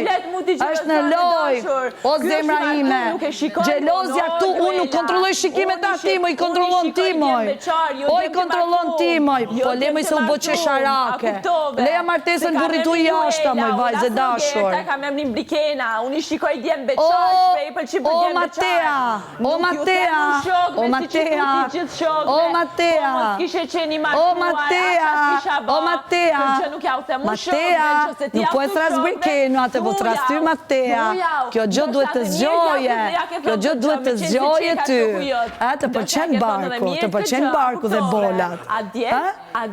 është në loj, o zemra ime, gjelozja këtu, unë nuk kontrolloj shikimet ta timoj, i kontrollon timoj, o i kontrollon timoj, po lemoj se u bo qesharake, leja martesën burritu i ashta, moj vajzë dashur. O Matea, o Matea, o Matea, o Matea, o Matea, o Matea, Matea, nuk po e thras brikenu atë, po thras ty Matea, kjo gjë duhet të zgjoje, kjo gjë duhet të zgjoje ty, të pëlqen barku dhe bolat,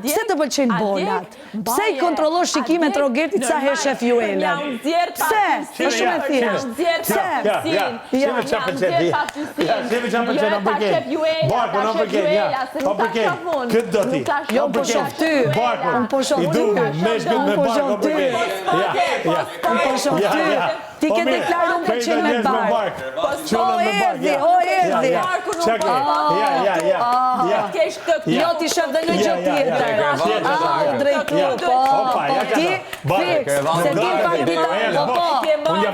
pse të pëlqen bolat, pse i kontrollosh shikimet Rogertit sa herë shef Juelen, pse, është shumë e thjesht, pse, Sheve qa përqen, Barku, në përqen, pa përqen, këtë do ti. Jo, po shoh ty, unë po shoh ty, unë po shoh ty, unë po shoh ty, ti ke deklaru më pëlqen me bark. O erdi, jo ti shef dhe në gjë tjetër, drejtu, po ti, fix, se ti pak dita,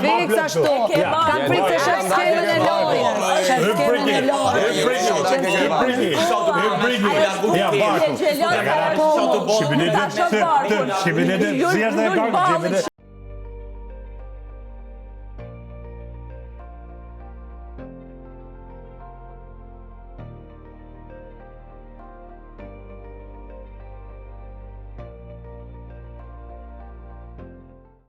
fix ashtu, kanë prit të shef skemën e lojën, shef skemën e lojën, Shqipinetin, si është dhe e karkë,